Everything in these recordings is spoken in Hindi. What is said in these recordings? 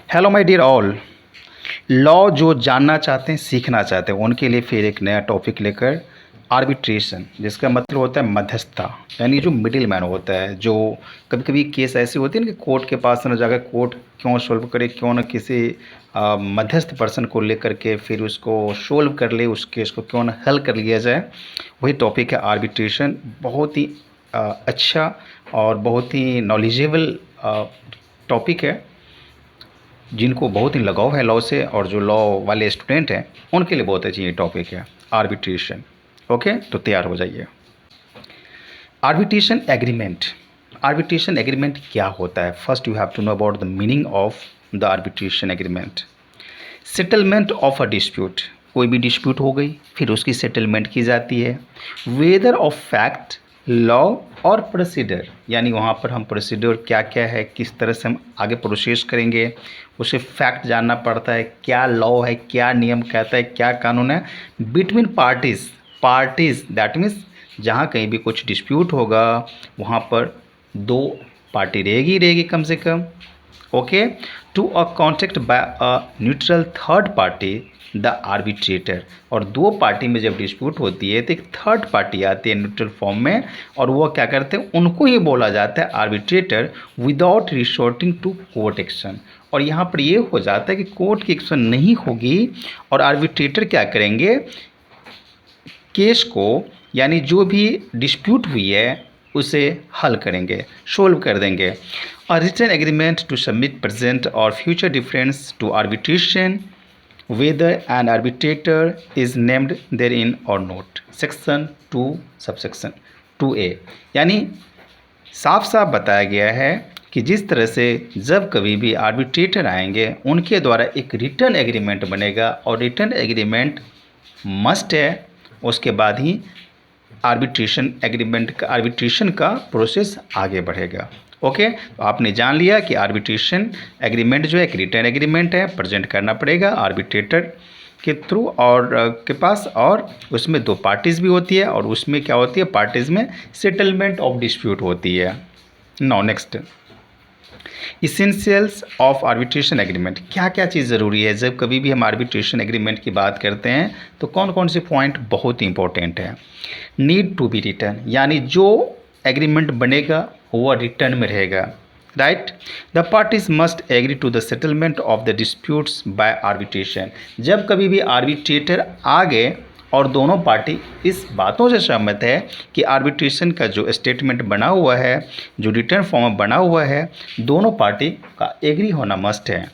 Hello my dear all. Law जो जानना चाहते हैं, सीखना चाहते हैं, उनके लिए फिर एक नया टॉपिक लेकर आर्बिट्रेशन, जिसका मतलब होता है मध्यस्थता, यानी जो मिडिल मैन होता है। जो कभी कभी केस ऐसे होते हैं ना कि कोर्ट के पास न जाकर कोर्ट क्यों सोल्व करे, क्यों ना किसी मध्यस्थ पर्सन को लेकर के फिर उसको सोल्व कर ले, उस केस को क्यों ना हल कर लिया जाए। वही टॉपिक है आर्बिट्रेशन। बहुत ही अच्छा और बहुत ही नॉलेजेबल टॉपिक है। जिनको बहुत ही लगाव है लॉ से और जो लॉ वाले स्टूडेंट हैं उनके लिए बहुत अच्छी ये टॉपिक है आर्बिट्रेशन। ओके, तो तैयार हो जाइए। Arbitration agreement. आर्बिट्रेशन एग्रीमेंट क्या होता है? First you have to know about the meaning of the arbitration agreement. Settlement of a dispute, कोई भी डिस्प्यूट हो गई फिर उसकी सेटलमेंट की जाती है। वेदर ऑफ फैक्ट, लॉ और प्रोसीडर, यानी वहाँ पर हम प्रोसीडर क्या क्या है, किस तरह से हम आगे प्रोसेस करेंगे, उसे फैक्ट जानना पड़ता है, क्या लॉ है, क्या नियम कहता है, क्या कानून है। Between parties, parties that means जहाँ कहीं भी कुछ डिस्प्यूट होगा वहाँ पर दो पार्टी रहेगी कम से कम। Okay, to a contract by a neutral third party the arbitrator. और दो पार्टी में जब डिस्प्यूट होती है तो एक थर्ड पार्टी आती है न्यूट्रल फॉर्म में, और वो क्या करते हैं, उनको ही बोला जाता है arbitrator, without resorting to court action. और यहाँ पर ये हो जाता है कि कोर्ट की एक्शन नहीं होगी और आर्बिट्रेटर क्या करेंगे, केस को, यानी जो भी डिस्प्यूट हुई है उसे हल करेंगे, सोल्व कर देंगे। A written agreement to submit present और future difference to arbitration whether an arbitrator is named therein or not। Section 2 subsection 2A, यानी साफ साफ बताया गया है कि जिस तरह से जब कभी भी आर्बिट्रेटर आएंगे उनके द्वारा एक रिटर्न एग्रीमेंट बनेगा और रिटर्न एग्रीमेंट मस्ट है, उसके बाद ही आर्बिट्रेशन का प्रोसेस आगे बढ़ेगा। ओके, तो आपने जान लिया कि आर्बिट्रेशन एग्रीमेंट जो है एक रिटर्न एग्रीमेंट है, प्रेजेंट करना पड़ेगा आर्बिट्रेटर के थ्रू और के पास, और उसमें दो पार्टीज़ भी होती है और उसमें क्या होती है, पार्टीज़ में सेटलमेंट ऑफ डिस्प्यूट होती है। Now next, essentials of arbitration agreement. क्या क्या चीज़ ज़रूरी है जब कभी भी हम आर्बिट्रेशन एग्रीमेंट की बात करते हैं, तो कौन कौन से पॉइंट बहुत ही इंपॉर्टेंट है। नीड टू बी रिटर्न, यानी जो एग्रीमेंट बनेगा वो रिटर्न में रहेगा, right. The parties must agree to the settlement of the disputes by arbitration. जब कभी भी आर्बिट्रेटर आ गए और दोनों पार्टी इस बातों से सहमत है कि आर्बिट्रेशन का जो स्टेटमेंट बना हुआ है, जो रिटर्न फॉर्म बना हुआ है, दोनों पार्टी का एग्री होना मस्ट है।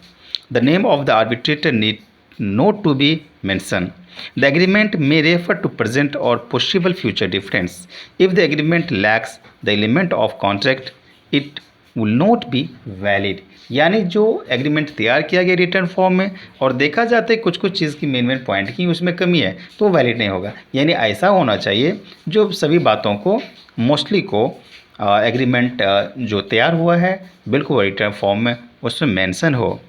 The name of the arbitrator need not to be mention. The agreement may refer to present or possible future difference. If the agreement lacks the element of contract, it will not be valid। यानी जो एग्रीमेंट तैयार किया गया रिटर्न फॉर्म में और देखा जाता है कुछ कुछ चीज़ की मेन पॉइंट की उसमें कमी है तो वैलिड नहीं होगा। यानी ऐसा होना चाहिए जो सभी बातों को मोस्टली को एग्रीमेंट जो तैयार हुआ है बिल्कुल रिटर्न फॉर्म में उसमें मेंशन हो।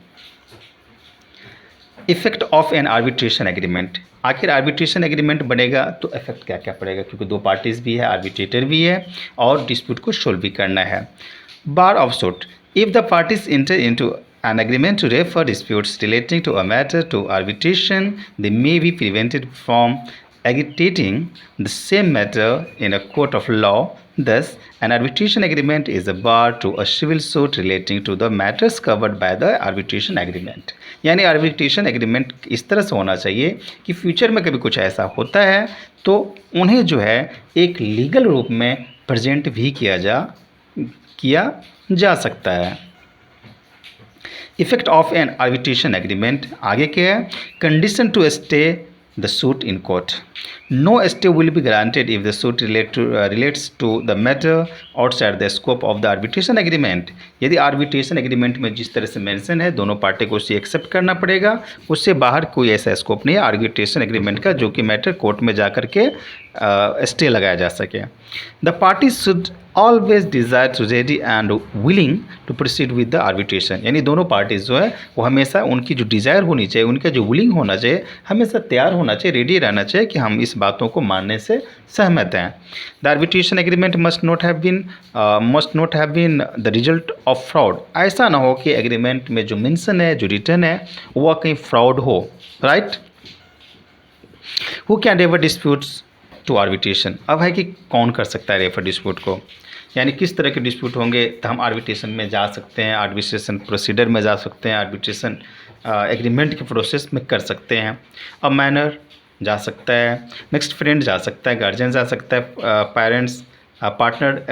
Effect of an arbitration agreement. आखिर आर्बिट्रेशन एग्रीमेंट बनेगा तो इफेक्ट क्या क्या पड़ेगा, क्योंकि दो पार्टीज़ भी है, आर्बिट्रेटर भी है और डिस्प्यूट को सोल्व भी करना है। Bar of suit, if the parties enter into an agreement to refer disputes relating to a matter to arbitration, they may be prevented from agitating the same matter in a court of law। Thus, an arbitration agreement is a bar to a civil suit relating to the matters covered by the arbitration agreement। यानी आर्बिट्रेशन एग्रीमेंट इस तरह से होना चाहिए कि फ्यूचर में कभी कुछ ऐसा होता है तो उन्हें जो है एक लीगल रूप में प्रेजेंट भी किया जा सकता है। Effect of an arbitration agreement आगे क्या है, condition to stay the suit in court. No stay will be granted if the suit relates to the matter outside the scope of the arbitration agreement. यदि आर्बिट्रेशन एग्रीमेंट में जिस तरह से मेंशन है दोनों पार्टी को उसे एक्सेप्ट करना पड़ेगा, उससे बाहर कोई ऐसा स्कोप नहीं है आर्बिट्रेशन एग्रीमेंट का जो कि मैटर कोर्ट में जा कर के स्टे लगाया जा सके। The party should always desire to ready and willing to proceed with the arbitration, यानी दोनों पार्टीज जो है वो हमेशा उनकी जो डिज़ायर होनी चाहिए, उनका जो विलिंग होना चाहिए, हमेशा तैयार होना चाहिए, रेडी रहना चाहिए कि हम इस बातों को मानने से सहमत हैं। The arbitration agreement must not have been the result of fraud, ऐसा ना हो कि एग्रीमेंट में जो मेंशन है, जो रिटर्न है, वह कहीं फ्रॉड हो, right. Who can refer disputes to arbitration, अब है कि कौन कर सकता है रेफर डिस्प्यूट को, यानी किस तरह के डिस्प्यूट होंगे तो हम आर्बिट्रेशन में जा सकते हैं, आर्बिट्रेशन प्रोसीडर में जा सकते हैं, आर्बिट्रेशन एग्रीमेंट के प्रोसेस में कर सकते हैं। अब मैनर जा सकता है, नेक्स्ट फ्रेंड जा सकता है, गार्जियन जा सकता है, parents, partner,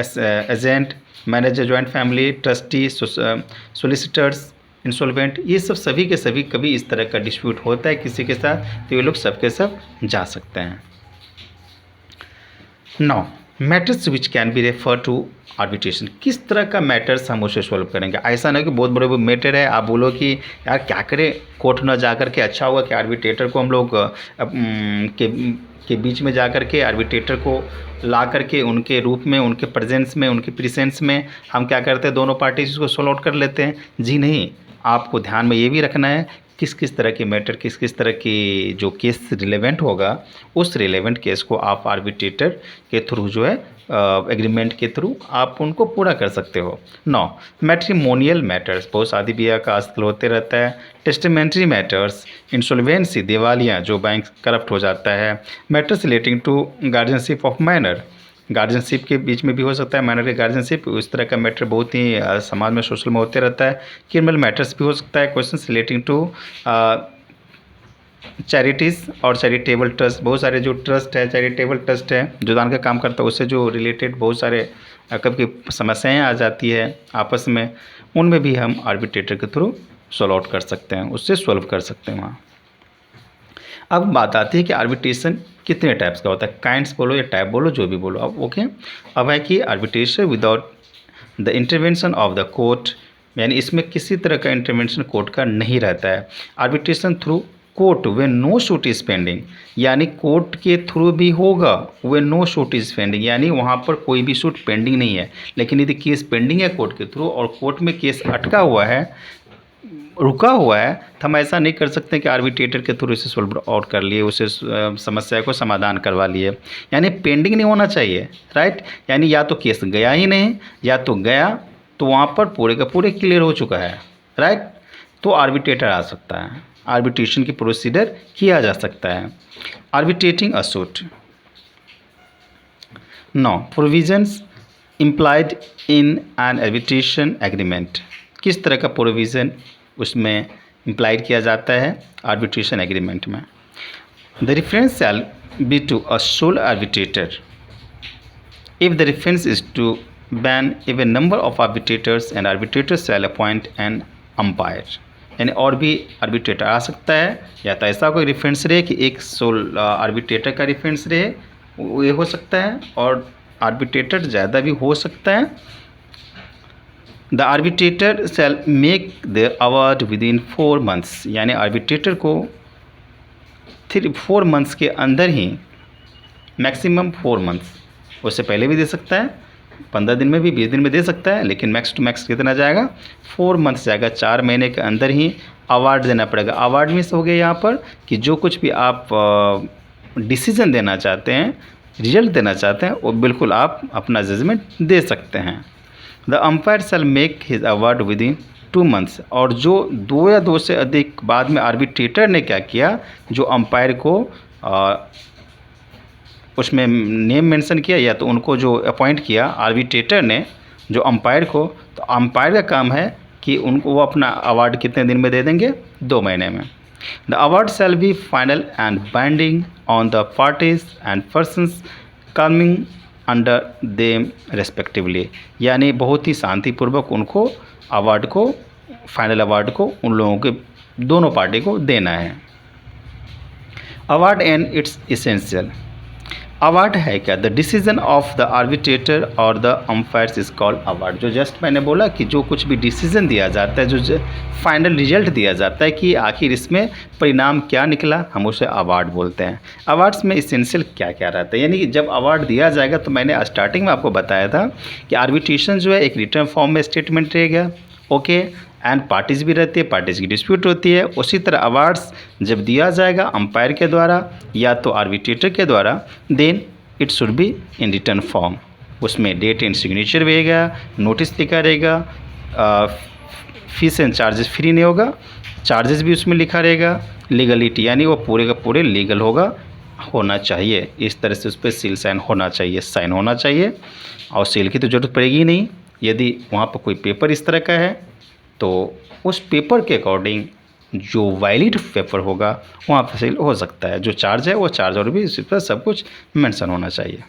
agent, manager, joint family, trustee, solicitors, insolvent, ये सब सभी के सभी कभी इस तरह का डिस्प्यूट होता है किसी के साथ, तो ये लोग सब के सब जा सकते हैं। Now matters which can be refer to arbitration, किस तरह का मैटर्स हम उसे सॉल्व करेंगे। ऐसा नहीं कि बहुत बड़े बड़े मैटर है, आप बोलो कि यार क्या करें, कोर्ट न जा कर के अच्छा हुआ कि आर्बिट्रेटर को हम लोग के बीच में जा कर के आर्बिट्रेटर को ला करके उनके रूप में, उनके प्रेजेंस में, उनके प्रेजेंस में हम क्या करते हैं, दोनों पार्टीज को सॉल्व आउट कर लेते हैं। जी नहीं, आपको ध्यान में ये भी रखना है किस किस तरह के मैटर, किस किस तरह की जो केस रिलेवेंट होगा, उस रिलेवेंट केस को आप आर्बिट्रेटर के थ्रू जो है एग्रीमेंट के थ्रू आप उनको पूरा कर सकते हो। 9 मैट्रिमोनियल मैटर्स, बहुत शादी ब्याह का आजकल होते रहता है। टेस्टामेंट्री मैटर्स, इंसॉल्वेंसी, दिवालियाँ, जो बैंक करप्ट हो जाता है। Matters relating to guardianship of minor, guardianship के बीच में भी हो सकता है, माइनर के गार्जियनशिप, उस तरह का मैटर बहुत ही समाज में, सोशल में होते रहता है। क्रिमिनल मैटर्स भी हो सकता है। क्वेश्चंस रिलेटिंग टू चैरिटीज़ और चैरिटेबल ट्रस्ट, बहुत सारे जो ट्रस्ट है, चैरिटेबल ट्रस्ट है जो दान का काम करता है, उससे जो रिलेटेड बहुत सारे कभी समस्याएं आ जाती है आपस में, उनमें भी हम आर्बिट्रेटर के थ्रू सॉल्व आउट कर सकते हैं, उससे सॉल्व कर सकते हैं वहाँ। अब बात आती है कि आर्बिट्रेशन कितने टाइप्स का होता है, काइंड्स बोलो या टाइप बोलो, जो भी बोलो अब, ओके। अब है कि arbitration without the intervention of the court, यानी इसमें किसी तरह का इंटरवेंशन कोर्ट का नहीं रहता है। Arbitration through court way know shoot is pending, यानी कोर्ट के थ्रू भी होगा, वे नो शूट इज पेंडिंग, यानी वहाँ पर कोई भी शूट पेंडिंग नहीं है। लेकिन यदि केस पेंडिंग है कोर्ट के थ्रू और कोर्ट में केस अटका हुआ है, रुका हुआ है, तो हम ऐसा नहीं कर सकते कि आर्बिट्रेटर के थ्रू इसे सॉल्व आउट कर लिए, उसे समस्या को समाधान करवा लिए, यानी पेंडिंग नहीं होना चाहिए, राइट। यानी या तो केस गया ही नहीं, या तो गया तो वहाँ पर पूरे का पूरे क्लियर हो चुका है, राइट, तो आर्बिट्रेटर आ सकता है, आर्बिट्रेशन की प्रोसीडर किया जा सकता है। Arbitrating a suit, no provisions implied in an arbitration agreement, किस तरह का प्रोविज़न उसमें इम्प्लाइड किया जाता है आर्बिट्रेशन एग्रीमेंट में। The reference shall be to a sole arbitrator if the reference is to ban even number of arbitrators and arbitrators shall appoint an umpire, यानी और भी आर्बिट्रेटर आ सकता है, या तो ऐसा कोई रेफरेंस रहे कि एक सोल आर्बिट्रेटर का रेफरेंस रहे, ये हो सकता है, और आर्बिट्रेटर ज़्यादा भी हो सकता है। The arbitrator shell make the award with in 4 months, यानी आर्बिट्रेटर को 4 months के अंदर ही, मैक्सिमम 4 months, उससे पहले भी दे सकता है, 15 दिन में भी, 20 दिन में दे सकता है, लेकिन मैक्स टू मैक्स कितना जाएगा, 4 months जाएगा, 4 महीने के अंदर ही अवार्ड देना पड़ेगा। अवार्ड मीन्स हो गया यहाँ पर कि जो कुछ भी आप डिसीजन देना चाहते हैं, रिजल्ट देना चाहते हैं, वो बिल्कुल आप अपना जजमेंट दे सकते हैं। The umpire shell make his award with in 2 months, और जो 2 या 2 से अधिक बाद में आर्बिट्रेटर ने क्या किया, जो अंपायर को उसमें नेम मेंशन किया, या तो उनको जो अपॉइंट किया आर्बिट्रेटर ने जो अंपायर को, तो अंपायर का काम है कि उनको वो अपना अवार्ड कितने दिन में दे देंगे, 2 महीने में। The award shall be final and binding on the parties and persons coming under them respectively, यानी बहुत ही शांतिपूर्वक उनको अवार्ड को, फाइनल अवार्ड को उन लोगों के दोनों पार्टी को देना है। Award and its essential, award है क्या? The decision of the arbitrator और the umpires is called award. जो जस्ट मैंने बोला कि जो कुछ भी डिसीजन दिया जाता है, जो फाइनल रिजल्ट दिया जाता है कि आखिर इसमें परिणाम क्या निकला, हम उसे अवार्ड बोलते हैं। अवार्ड्स में इसेंशियल क्या क्या रहता है, यानी कि जब अवार्ड दिया जाएगा तो मैंने स्टार्टिंग में आपको बताया था कि आर्बिट्रेशन जो है एक रिटर्न फॉर्म में स्टेटमेंट रहेगा, ओके, एंड पार्टीज भी रहती है, पार्टीज की डिस्प्यूट होती है। उसी तरह अवार्ड्स जब दिया जाएगा अंपायर के द्वारा या तो आर्बिट्रेटर के द्वारा, then it should be in return form. उसमें डेट एंड सिग्नेचर रहेगा, नोटिस लिखा रहेगा, फीस एंड चार्जेस फ्री नहीं होगा, चार्जेस भी उसमें लिखा रहेगा, लीगलिटी यानी वो पूरे का पूरे लीगल होना चाहिए। इस तरह से उस पर सील साइन होना चाहिए, साइन होना चाहिए। और सील की तो ज़रूरत पड़ेगी नहीं, यदि वहाँ पर कोई पेपर इस तरह का है तो उस पेपर के अकॉर्डिंग जो वैलिड पेपर होगा वहाँ पर सील हो सकता है। जो चार्ज है वो चार्ज और भी इस पर सब कुछ मेंशन होना चाहिए।